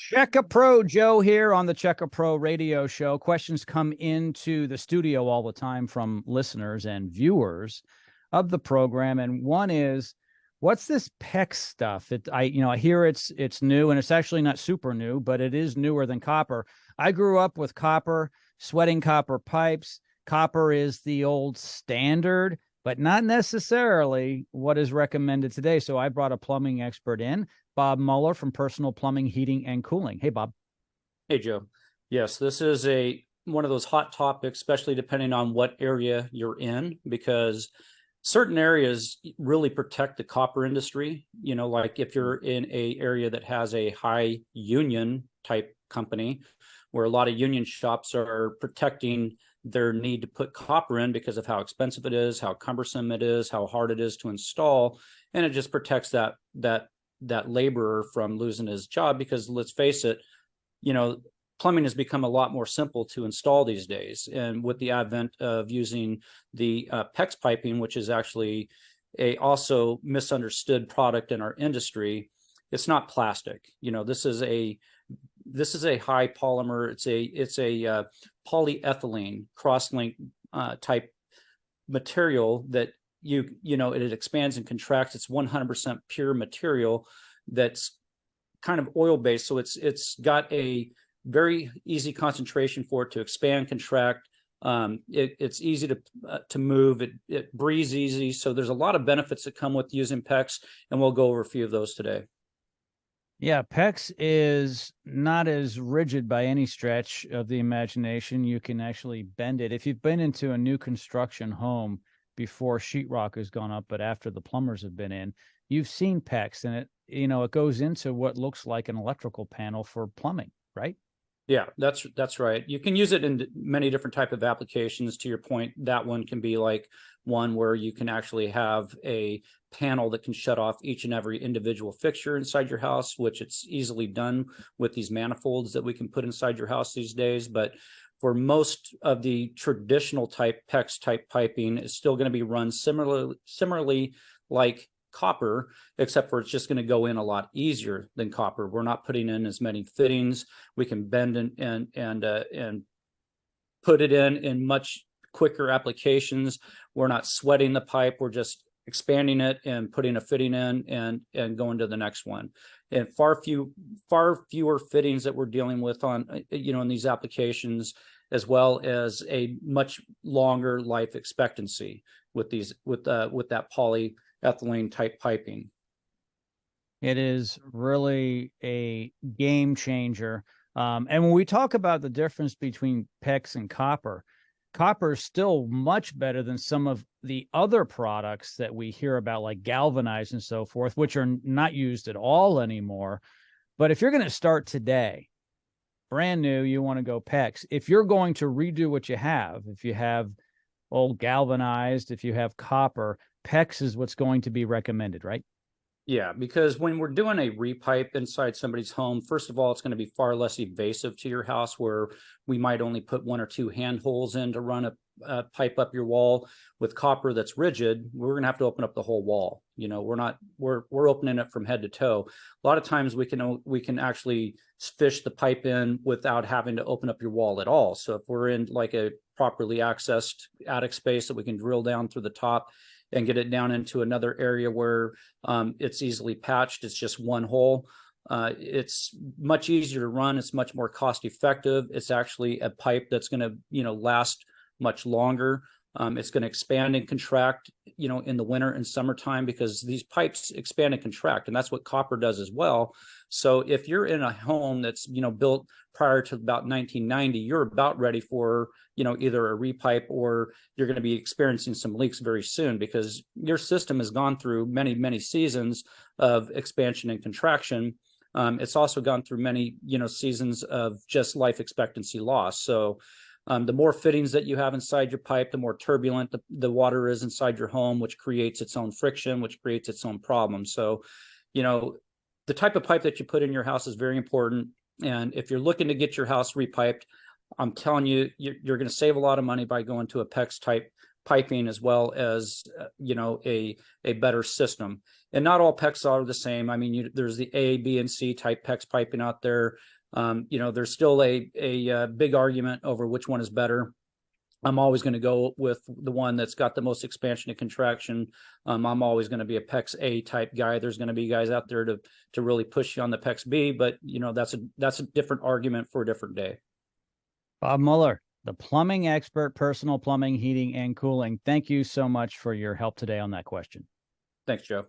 Check a Pro Joe here on the Check a Pro radio show. Questions come into the studio all the time from listeners and viewers of the program. And one is, what's this PEX stuff? I hear it's new, and it's actually not super new, but it is newer than copper. I grew up with copper, sweating copper pipes. Copper is the old standard, but not necessarily what is recommended today. So I brought a plumbing expert in, Bob Muller from Personal Plumbing, Heating, and Cooling. Hey, Bob. Hey, Joe. Yes, this is one of those hot topics, especially depending on what area you're in, because certain areas really protect the copper industry. Like if you're in a area that has a high union type company, where a lot of union shops are protecting their need to put copper in because of how expensive it is, how cumbersome it is, how hard it is to install, and it just protects that laborer from losing his job. Because let's face it, plumbing has become a lot more simple to install these days. And with the advent of using the PEX piping, which is actually a also misunderstood product in our industry, it's not plastic. This is a high polymer. It's a polyethylene cross-link type material that it expands and contracts. It's 100% pure material that's kind of oil-based. So it's got a very easy concentration for it to expand, contract. It's easy to move. It breathes easy. So there's a lot of benefits that come with using PEX, and we'll go over a few of those today. Yeah, PEX is not as rigid by any stretch of the imagination. You can actually bend it. If you've been into a new construction home before sheetrock has gone up, but after the plumbers have been in, you've seen PEX, and it goes into what looks like an electrical panel for plumbing, right? Yeah, that's right. You can use it in many different type of applications. To your point, that one can be like one where you can actually have a panel that can shut off each and every individual fixture inside your house, which it's easily done with these manifolds that we can put inside your house these days. But for most of the traditional type PEX type piping, it's still going to be run similarly like copper, except for it's just going to go in a lot easier than copper. We're not putting in as many fittings. We can bend and put it in much quicker applications. We're not sweating the pipe. We're just expanding it and putting a fitting in and going to the next one. And far fewer fittings that we're dealing with on in these applications, as well as a much longer life expectancy with that polyethylene type piping. It is really a game changer. And when we talk about the difference between PEX and copper is still much better than some of the other products that we hear about, like galvanized and so forth, which are not used at all anymore. But if you're going to start today, brand new, you want to go PEX. If you're going to redo what you have, if you have old galvanized, if you have copper, PEX is what's going to be recommended, right? Yeah, because when we're doing a repipe inside somebody's home, first of all, it's going to be far less evasive to your house, where we might only put one or two hand holes in to run a pipe up your wall. With copper that's rigid, we're going to have to open up the whole wall. We're opening it from head to toe. A lot of times we can actually fish the pipe in without having to open up your wall at all. So if we're in like a properly accessed attic space that we can drill down through the top and get it down into another area where it's easily patched, it's just one hole. It's much easier to run. It's much more cost effective. It's actually a pipe that's going to, last much longer. It's going to expand and contract, in the winter and summertime, because these pipes expand and contract, and that's what copper does as well. So if you're in a home that's, built prior to about 1990, you're about ready for, either a repipe, or you're going to be experiencing some leaks very soon, because your system has gone through many, many seasons of expansion and contraction. It's also gone through many, seasons of just life expectancy loss. So the more fittings that you have inside your pipe, the more turbulent the water is inside your home, which creates its own friction, which creates its own problems. So, the type of pipe that you put in your house is very important. And if you're looking to get your house repiped, I'm telling you, you're going to save a lot of money by going to a PEX type piping, as well as, a better system. And not all PEX are the same. I mean, there's the A, B, and C type PEX piping out there. There's still a big argument over which one is better. I'm always going to go with the one that's got the most expansion and contraction. I'm always going to be a PEX A type guy. There's going to be guys out there to really push you on the PEX B, but that's a different argument for a different day. Bob Muller, the plumbing expert, personal plumbing, heating, and cooling. Thank you so much for your help today on that question. Thanks, Joe.